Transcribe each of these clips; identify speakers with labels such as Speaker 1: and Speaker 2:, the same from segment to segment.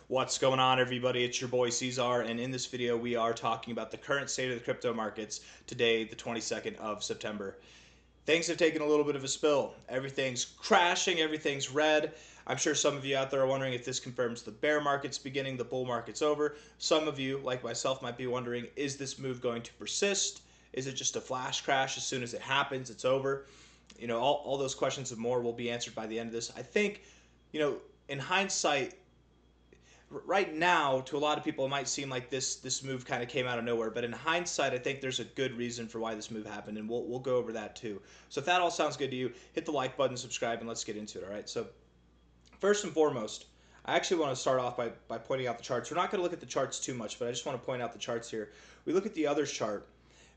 Speaker 1: What's going on, everybody? It's your boy C-Zar, and in this video we are talking about the current state of the crypto markets today, the 22nd of September. Things have taken a little bit of a spill. Everything's crashing, everything's red. I'm sure some of you out there are wondering if this confirms the bear market's beginning, the bull market's over. Some of you, like myself, might be wondering, is this move going to persist? Is it just a flash crash? As soon as it happens, it's over? All those questions and more will be answered by the end of this. I think, in hindsight, right now, to a lot of people, it might seem like this move kind of came out of nowhere. But in hindsight, I think there's a good reason for why this move happened, and we'll go over that too. So if that all sounds good to you, hit the like button, subscribe, and let's get into it. All right. So first and foremost, I actually want to start off by pointing out the charts. We're not going to look at the charts too much, but I just want to point out the charts here. We look at the others chart.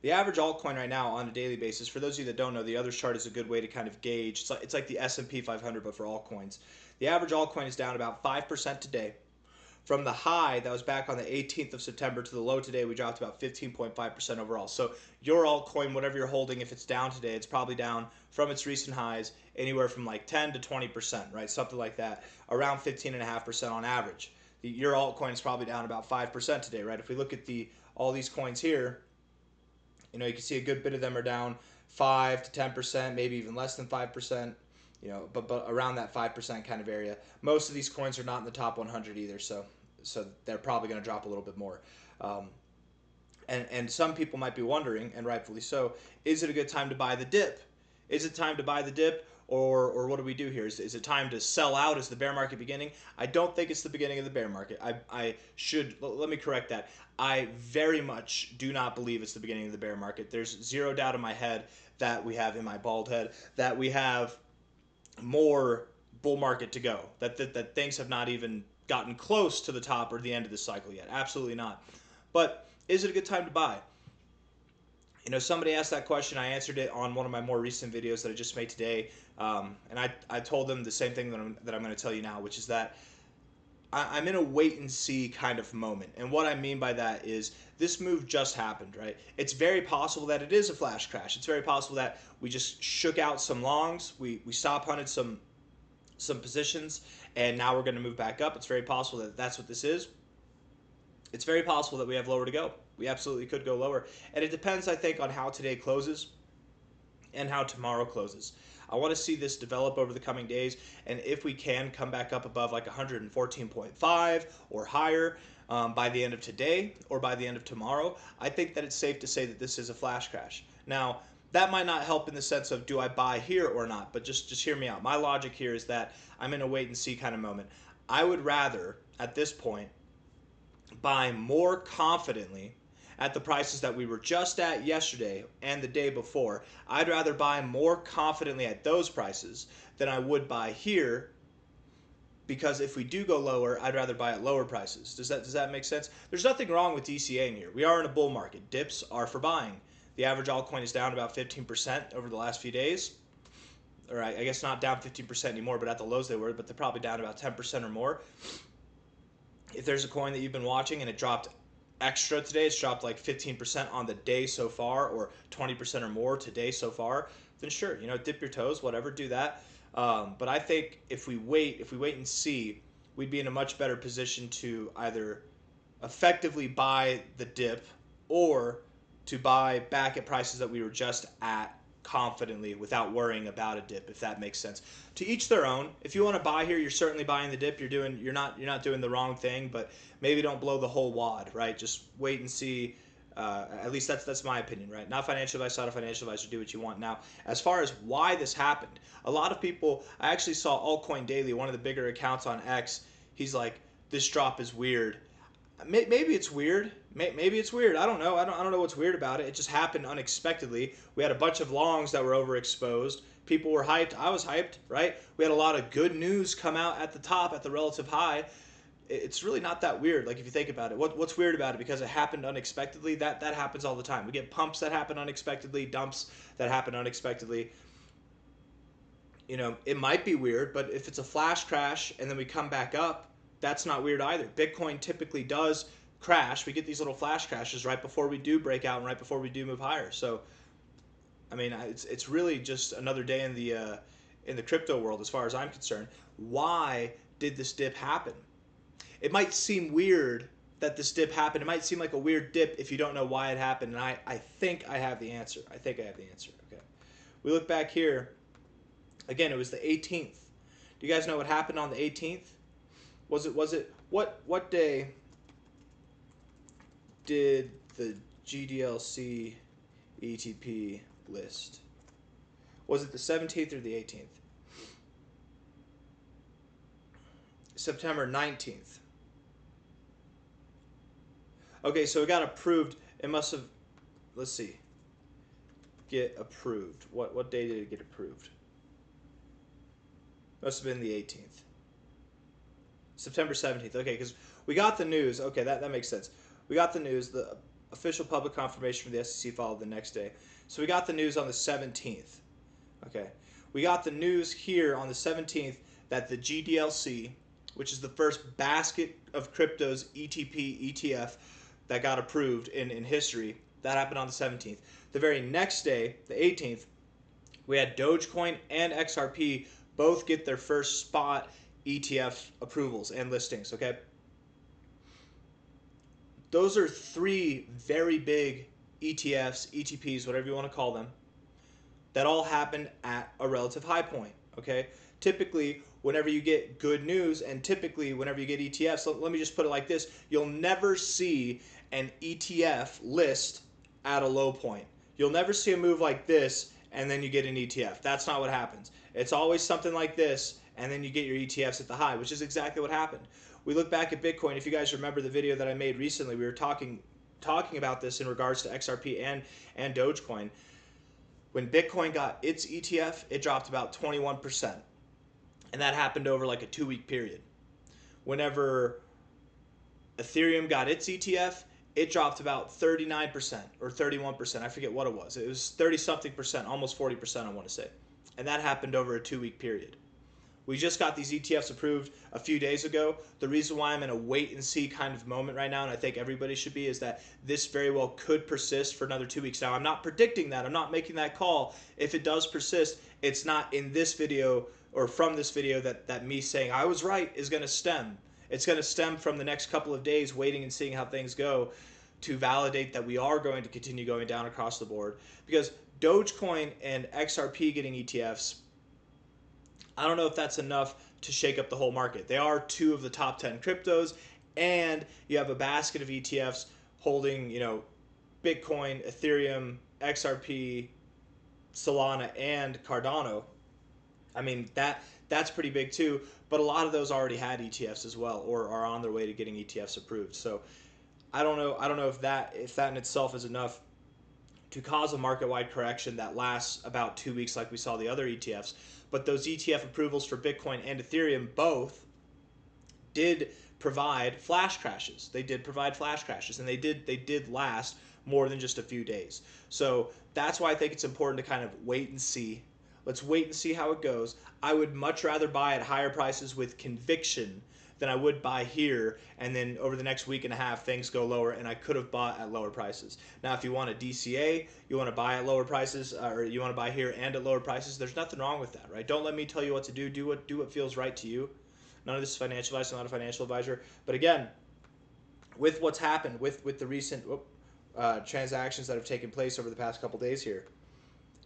Speaker 1: The average altcoin right now on a daily basis, for those of you that don't know, the others chart is a good way to kind of gauge. It's like the S&P 500, but for altcoins. The average altcoin is down about 5% today. From the high that was back on the 18th of September to the low today, we dropped about 15.5% overall. So your altcoin, whatever you're holding, if it's down today, it's probably down from its recent highs anywhere from like 10 to 20%, right? Something like that, around 15.5% on average. Your altcoin is probably down about 5% today, right? If we look at all these coins here, you can see a good bit of them are down 5 to 10%, maybe even less than 5%. But around that 5% kind of area. Most of these coins are not in the top 100 either, so they're probably going to drop a little bit more. And some people might be wondering, and rightfully so, is it a good time to buy the dip? Is it time to buy the dip, or what do we do here? Is it time to sell out? Is the bear market beginning? I don't think it's the beginning of the bear market. Let me correct that. I very much do not believe it's the beginning of the bear market. There's zero doubt in my head that we have, in my bald head, that we have more bull market to go, that things have not even gotten close to the top or the end of this cycle yet. Absolutely not. But is it a good time to buy? Somebody asked that question. I answered it on one of my more recent videos that I just made today, and I told them the same thing that I'm going to tell you now, which is that I'm in a wait and see kind of moment. And what I mean by that is this move just happened, right? It's very possible that it is a flash crash. It's very possible that we just shook out some longs, we stop hunted some positions, and now we're going to move back up. It's very possible that that's what this is. It's very possible that we have lower to go. We absolutely could go lower. And it depends, I think, on how today closes and how tomorrow closes. I want to see this develop over the coming days, and if we can come back up above like 114.5 or higher by the end of today or by the end of tomorrow, I think that it's safe to say that this is a flash crash. Now, that might not help in the sense of do I buy here or not, but just hear me out. My logic here is that I'm in a wait and see kind of moment. I would rather, at this point, buy more confidently at the prices that we were just at yesterday and the day before. I'd rather buy more confidently at those prices than I would buy here, because if we do go lower, I'd rather buy at lower prices. Does that make sense? There's nothing wrong with DCAing here. We are in a bull market. Dips are for buying. The average altcoin is down about 15% over the last few days. All right, I guess not down 15% anymore, but at the lows they were, but they're probably down about 10% or more. If there's a coin that you've been watching and it dropped extra today, it's dropped like 15% on the day so far, or 20% or more today so far, then sure, dip your toes, whatever, do that. But I think if we wait and see, we'd be in a much better position to either effectively buy the dip or to buy back at prices that we were just at confidently without worrying about a dip, if that makes sense. To each their own. If you want to buy here, you're certainly buying the dip. You're not doing the wrong thing, but maybe don't blow the whole wad, right? Just wait and see. At least that's my opinion, right? Not financial advice, not a financial advisor. Do what you want. Now, as far as why this happened, a lot of people. I actually saw Altcoin Daily, one of the bigger accounts on X. He's like, this drop is weird. Maybe it's weird. Maybe it's weird. I don't know. I don't know what's weird about it. It just happened unexpectedly. We had a bunch of longs that were overexposed. People were hyped. I was hyped, right? We had a lot of good news come out at the top, at the relative high. It's really not that weird. Like, if you think about it, what's weird about it? Because it happened unexpectedly. That happens all the time. We get pumps that happen unexpectedly, dumps that happen unexpectedly. It might be weird, but if it's a flash crash and then we come back up, that's not weird either. Bitcoin typically does crash. We get these little flash crashes right before we do break out and right before we do move higher. So, I mean, it's really just another day in the crypto world as far as I'm concerned. Why did this dip happen? it might seem weird that this dip happened. It might seem like a weird dip if you don't know why it happened. And I think I have the answer. I think I have the answer. Okay. We look back here. Again, it was the 18th. Do you guys know what happened on the 18th? Was it what day did the GDLC ETP list? Was it the 17th or the 18th? September 19th. Okay, so it got approved. It must have, let's see, get approved. What day did it get approved? Must have been the 18th. September 17th. Okay, because we got the news. Okay, that makes sense. We got the news. The official public confirmation from the SEC followed the next day. So we got the news on the 17th. Okay. We got the news here on the 17th that the GDLC, which is the first basket of cryptos ETP ETF that got approved in history, that happened on the 17th. The very next day, the 18th, we had Dogecoin and XRP both get their first spot ETF approvals and listings, okay? Those are three very big ETFs, ETPs, whatever you want to call them, that all happened at a relative high point, okay? Typically, whenever you get good news, and typically whenever you get ETFs, let me just put it like this, you'll never see an ETF list at a low point. You'll never see a move like this and then you get an ETF. That's not what happens. It's always something like this and then you get your ETFs at the high, which is exactly what happened. We look back at Bitcoin. If you guys remember the video that I made recently, we were talking about this in regards to XRP and Dogecoin. When Bitcoin got its ETF, it dropped about 21%. And that happened over like a 2-week period. Whenever Ethereum got its ETF, it dropped about 39% or 31%. I forget what it was. It was 30-something percent, almost 40%, I want to say. And that happened over a 2-week period. We just got these ETFs approved a few days ago. The reason why I'm in a wait and see kind of moment right now, and I think everybody should be, is that this very well could persist for another 2 weeks. Now, I'm not predicting that. I'm not making that call. If it does persist, it's not in this video or from this video that me saying I was right is going to stem. It's going to stem from the next couple of days waiting and seeing how things go to validate that we are going to continue going down across the board. Because Dogecoin and XRP getting ETFs, I don't know if that's enough to shake up the whole market. They are two of the top 10 cryptos, and you have a basket of ETFs holding, Bitcoin, Ethereum, XRP, Solana, and Cardano. I mean, that's pretty big too, but a lot of those already had ETFs as well, or are on their way to getting ETFs approved. So I don't know if that in itself is enough to cause a market-wide correction that lasts about 2 weeks like we saw the other ETFs. But those ETF approvals for Bitcoin and Ethereum both did provide flash crashes. They did provide flash crashes, and they did last more than just a few days. So that's why I think it's important to kind of wait and see. Let's wait and see how it goes. I would much rather buy at higher prices with conviction than I would buy here, and then over the next week and a half things go lower and I could have bought at lower prices. Now if you want a DCA, you want to buy at lower prices, or you want to buy here and at lower prices, there's nothing wrong with that, right? Don't let me tell you what to do. Do what feels right to you. None of this is financial advice. I'm not a financial advisor. But again, with what's happened, with the recent transactions that have taken place over the past couple days here,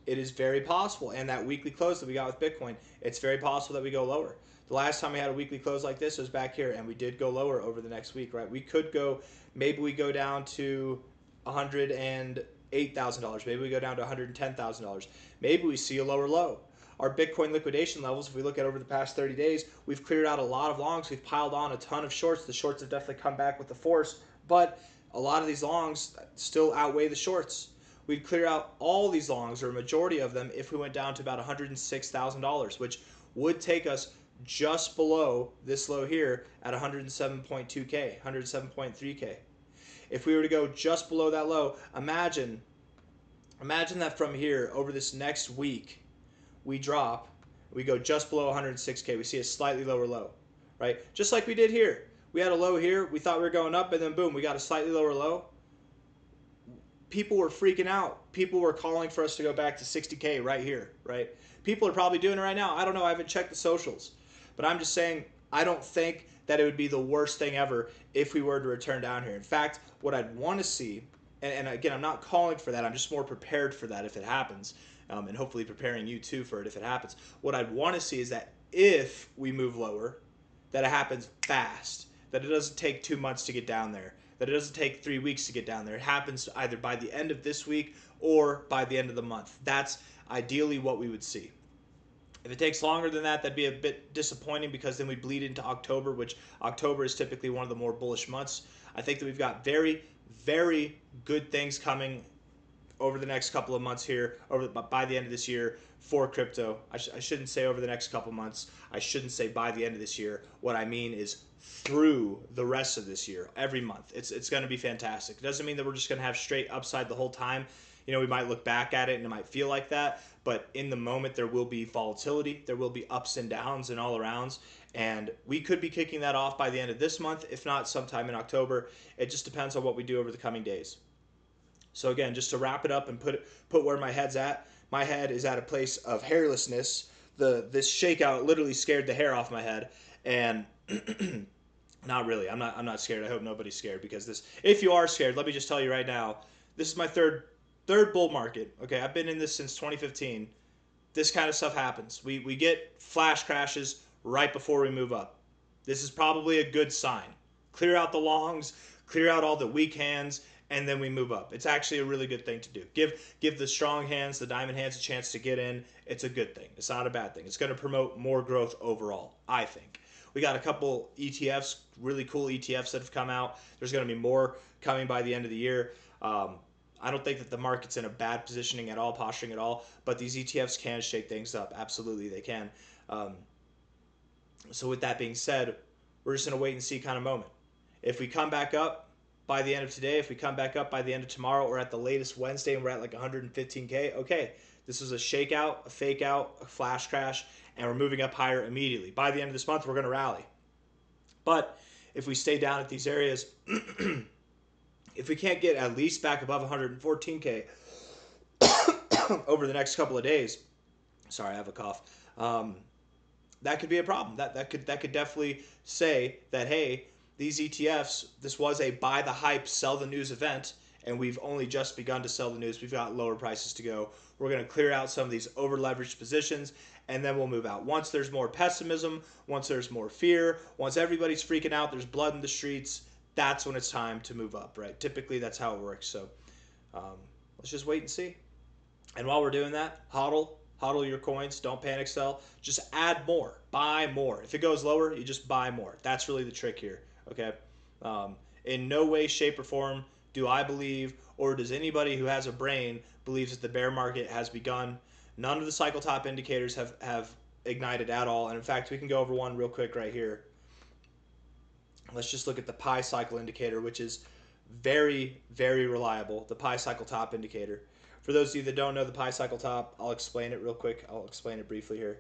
Speaker 1: it is very possible, and that weekly close that we got with Bitcoin, it's very possible that we go lower. The last time we had a weekly close like this was back here, and we did go lower over the next week, right? We could go, maybe we go down to $108,000. Maybe we go down to $110,000. Maybe we see a lower low. Our Bitcoin liquidation levels, if we look at over the past 30 days, we've cleared out a lot of longs. We've piled on a ton of shorts. The shorts have definitely come back with the force, but a lot of these longs still outweigh the shorts. We'd clear out all these longs, or a majority of them, if we went down to about $106,000, which would take us just below this low here at 107.2K, 107.3K. If we were to go just below that low, imagine that from here over this next week, we drop, we go just below 106K. We see a slightly lower low, right? Just like we did here. We had a low here. We thought we were going up, and then boom, we got a slightly lower low. People were freaking out. People were calling for us to go back to 60K right here, right? People are probably doing it right now. I don't know. I haven't checked the socials. But I'm just saying, I don't think that it would be the worst thing ever if we were to return down here. In fact, what I'd want to see, and again, I'm not calling for that, I'm just more prepared for that if it happens, and hopefully preparing you too for it if it happens. What I'd want to see is that if we move lower, that it happens fast, that it doesn't take 2 months to get down there, that it doesn't take 3 weeks to get down there. It happens either by the end of this week or by the end of the month. That's ideally what we would see. If it takes longer than that, that'd be a bit disappointing because then we bleed into October, which October is typically one of the more bullish months. I think that we've got very, very good things coming over the next couple of months here, by the end of this year for crypto. I shouldn't say over the next couple months. I shouldn't say by the end of this year. What I mean is through the rest of this year, every month. It's going to be fantastic. It doesn't mean that we're just going to have straight upside the whole time. You know, we might look back at it and it might feel like that, but in the moment there will be volatility, there will be ups and downs and all arounds, and we could be kicking that off by the end of this month, if not sometime in October. It just depends on what we do over the coming days. So again, just to wrap it up and put where my head's at, my head is at a place of hairlessness. This shakeout literally scared the hair off my head, and not really. I'm not scared. I hope nobody's scared, because this, if you are scared, let me just tell you right now, this is my third bull market. Okay, I've been in this since 2015. This kind of stuff happens. We get flash crashes right before we move up. This is probably a good sign. Clear out the longs, clear out all the weak hands, and then we move up. It's actually a really good thing to do. Give the strong hands, the diamond hands, a chance to get in. It's a good thing. It's not a bad thing. It's going to promote more growth overall, I think. We got a couple ETFs, really cool ETFs that have come out. There's going to be more coming by the end of the year. I don't think that the market's in a bad positioning at all, posturing at all, but these ETFs can shake things up. Absolutely, they can. So with that being said, we're just in a wait and see kind of moment. If we come back up by the end of today, if we come back up by the end of tomorrow, or at the latest Wednesday, and we're at like 115K, okay, this is a shakeout, a fake out, a flash crash, and we're moving up higher immediately. By the end of this month, we're going to rally. But if we stay down at these areas, if we can't get at least back above 114K over the next couple of days, sorry, I have a cough, that could be a problem. That could definitely say that, hey, these ETFs, this was a buy the hype, sell the news event, and we've only just begun to sell the news. We've got lower prices to go. We're going to clear out some of these over leveraged positions, and then we'll move out. Once there's more pessimism, once there's more fear, once everybody's freaking out, there's blood in the streets, that's when it's time to move up, right? Typically, that's how it works. So let's just wait and see. And while we're doing that, hodl your coins. Don't panic sell. Just add more. Buy more. If it goes lower, you just buy more. That's really the trick here, okay? In no way, shape, or form do I believe, or does anybody who has a brain believes that the bear market has begun. None of the cycle top indicators have ignited at all. And in fact, we can go over one real quick right here. Let's just look at the pi cycle indicator, which is very, very reliable, the pi cycle top indicator. For those of you that don't know the pi cycle top, I'll explain it real quick. I'll explain it briefly here.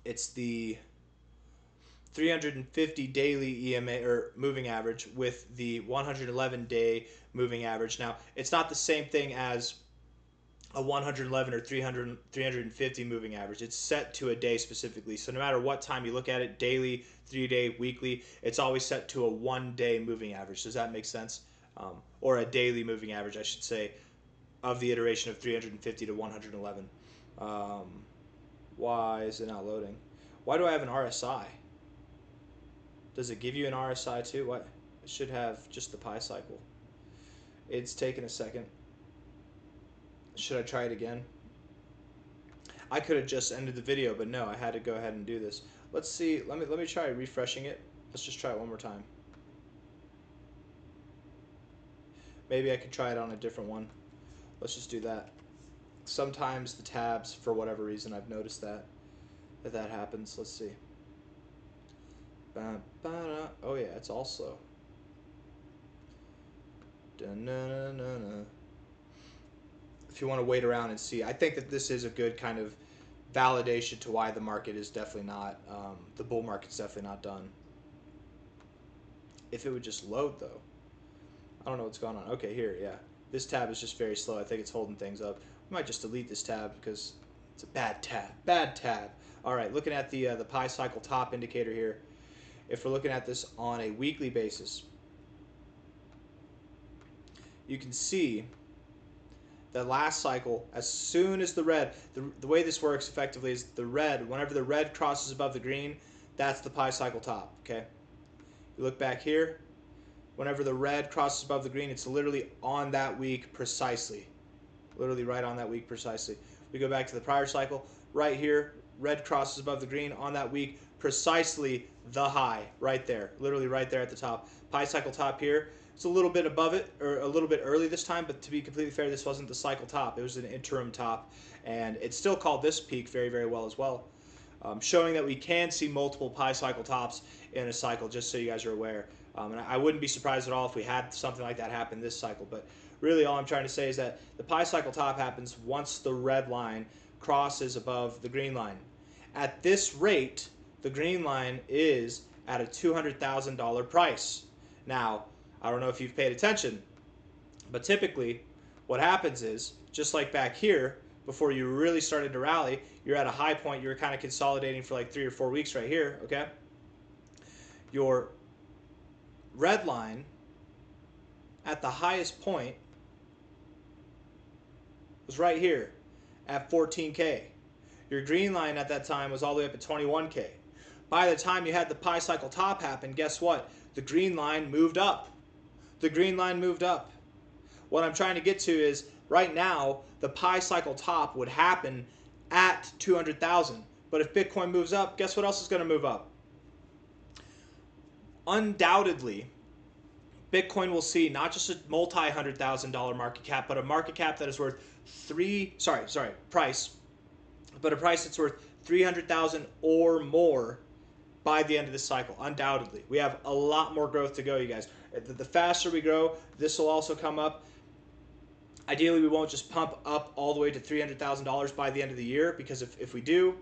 Speaker 1: It's the 350 daily EMA or moving average with the 111 day moving average. Now, it's not the same thing as a 111 or 350 moving average. It's set to a day specifically. So no matter what time you look at it, daily, 3-day, weekly, it's always set to a 1-day moving average. Does that make sense? Or a daily moving average, I should say, of the iteration of 350 to 111. Why is it not loading? Why do I have an RSI? Does it give you an RSI too? What? It should have just the pi cycle. It's taken a second. Should I try it again? I could have just ended the video, but no, I had to go ahead and do this. Let's see. Let me try refreshing it. Let's just try it one more time. Maybe I could try it on a different one. Let's just do that. Sometimes the tabs, for whatever reason, I've noticed that happens. Let's see. Oh yeah, it's all slow. If you want to wait around and see, I think that this is a good kind of validation to why the market is definitely not, the bull market's definitely not done. If it would just load though. I don't know what's going on. Okay, here, yeah. This tab is just very slow. I think it's holding things up. I might just delete this tab because it's a bad tab. Bad tab. All right, looking at the pi cycle top indicator here. If we're looking at this on a weekly basis, you can see that last cycle, as soon as the red, the way this works effectively is the red, whenever the red crosses above the green, that's the pi cycle top, okay? You look back here, whenever the red crosses above the green, it's literally on that week precisely. Literally right on that week precisely. We go back to the prior cycle, right here, red crosses above the green on that week, precisely the high, right there, literally right there at the top. Pi cycle top here, it's a little bit above it, or a little bit early this time, but to be completely fair, this wasn't the cycle top, it was an interim top, and it still called this peak very, very well as well. Showing that we can see multiple pi cycle tops in a cycle, just so you guys are aware. And I wouldn't be surprised at all if we had something like that happen this cycle, but really all I'm trying to say is that the pi cycle top happens once the red line crosses above the green line. At this rate, the green line is at a $200,000 price. Now, I don't know if you've paid attention, but typically what happens is, just like back here, before you really started to rally, you're at a high point, you're kind of consolidating for like 3 or 4 weeks right here, okay? Your red line at the highest point was right here at 14K. Your green line at that time was all the way up at 21K. By the time you had the pi cycle top happen, guess what? The green line moved up. The green line moved up. What I'm trying to get to is, right now, the pi cycle top would happen at 200,000. But if Bitcoin moves up, guess what else is going to move up? Undoubtedly, Bitcoin will see not just a multi-$100,000 market cap, but a market cap that is worth price, but a price that's worth 300,000 or more by the end of this cycle. Undoubtedly, we have a lot more growth to go, you guys. The faster we grow, this will also come up. Ideally, we won't just pump up all the way to $300,000 by the end of the year, because if we do,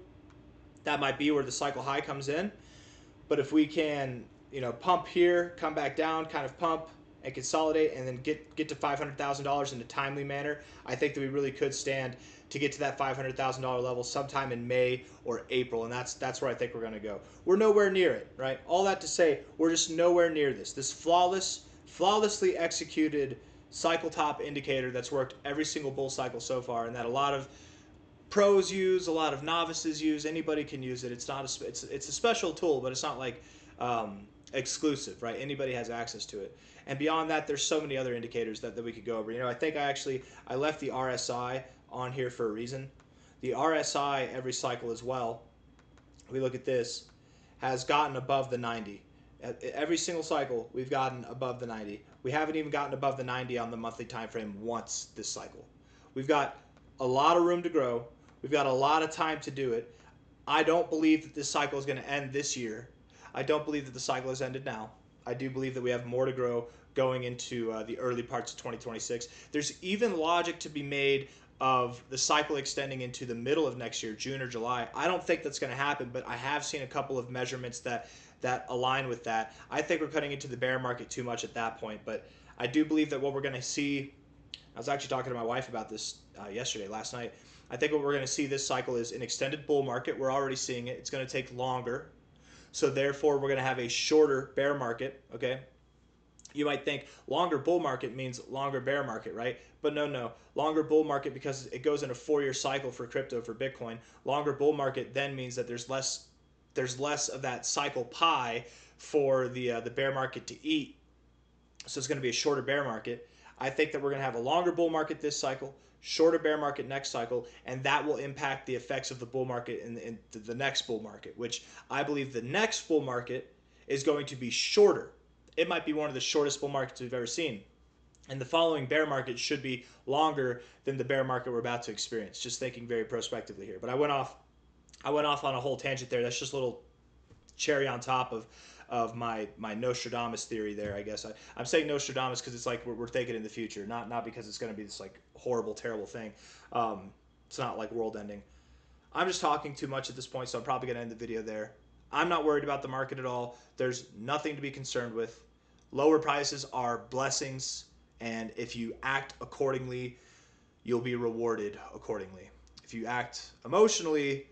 Speaker 1: that might be where the cycle high comes in. But if we can, pump here, come back down, kind of pump and consolidate, and then get to $500,000 in a timely manner, I think that we really could stand to get to that $500,000 level sometime in May or April, and that's where I think we're going to go. We're nowhere near it, right? All that to say, we're just nowhere near this. This flawlessly executed cycle top indicator that's worked every single bull cycle so far, and that a lot of pros use, a lot of novices use. Anybody can use it. It's not it's a special tool, but it's not like exclusive, right? Anybody has access to it. And beyond that, there's so many other indicators that we could go over. I think I left the RSI on here for a reason. The RSI every cycle as well, we look at this, has gotten above the 90. Every single cycle, we've gotten above the 90. We haven't even gotten above the 90 on the monthly time frame once this cycle. We've got a lot of room to grow. We've got a lot of time to do it. I don't believe that this cycle is going to end this year. I don't believe that the cycle has ended now. I do believe that we have more to grow going into the early parts of 2026. There's even logic to be made of the cycle extending into the middle of next year, June or July. I don't think that's going to happen, but I have seen a couple of measurements that align with that. I think we're cutting into the bear market too much at that point, but I do believe that what we're going to see, I was actually talking to my wife about this last night. I think what we're going to see this cycle is an extended bull market. We're already seeing it. It's going to take longer. So therefore, we're going to have a shorter bear market, okay? You might think longer bull market means longer bear market, right? But no. Longer bull market, because it goes in a 4-year cycle for crypto, for Bitcoin. Longer bull market then means that there's less of that cycle pie for the bear market to eat. So it's going to be a shorter bear market. I think that we're going to have a longer bull market this cycle, shorter bear market next cycle, and that will impact the effects of the bull market in the next bull market, which I believe the next bull market is going to be shorter. It might be one of the shortest bull markets we've ever seen. And the following bear market should be longer than the bear market we're about to experience, just thinking very prospectively here. But I went off on a whole tangent there. That's just a little cherry on top of my Nostradamus theory there, I guess. I'm saying Nostradamus because it's like we're thinking in the future, not because it's going to be this like horrible, terrible thing. It's not like world ending. I'm just talking too much at this point, so I'm probably going to end the video there. I'm not worried about the market at all. There's nothing to be concerned with. Lower prices are blessings, and if you act accordingly, you'll be rewarded accordingly. If you act emotionally,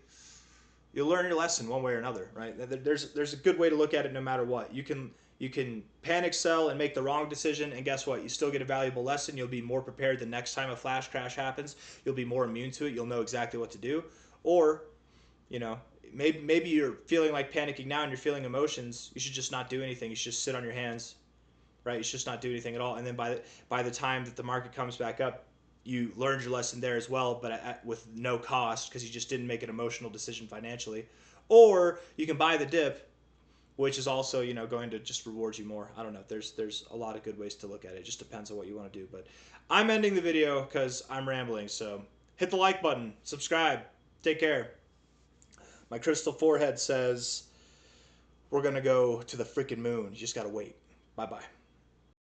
Speaker 1: you'll learn your lesson one way or another, right? There's a good way to look at it no matter what. You can panic sell and make the wrong decision, and guess what? You still get a valuable lesson. You'll be more prepared the next time a flash crash happens. You'll be more immune to it. You'll know exactly what to do. Or, you know, maybe you're feeling like panicking now and you're feeling emotions. You should just not do anything. You should just sit on your hands, right? You should just not do anything at all. And then by the time that the market comes back up, you learned your lesson there as well, but with no cost because you just didn't make an emotional decision financially. Or you can buy the dip, which is also, you know, going to just reward you more. I don't know. There's a lot of good ways to look at it. It just depends on what you want to do. But I'm ending the video because I'm rambling. So hit the like button, subscribe, take care. My crystal forehead says we're gonna go to the freaking moon. You just gotta wait. Bye bye.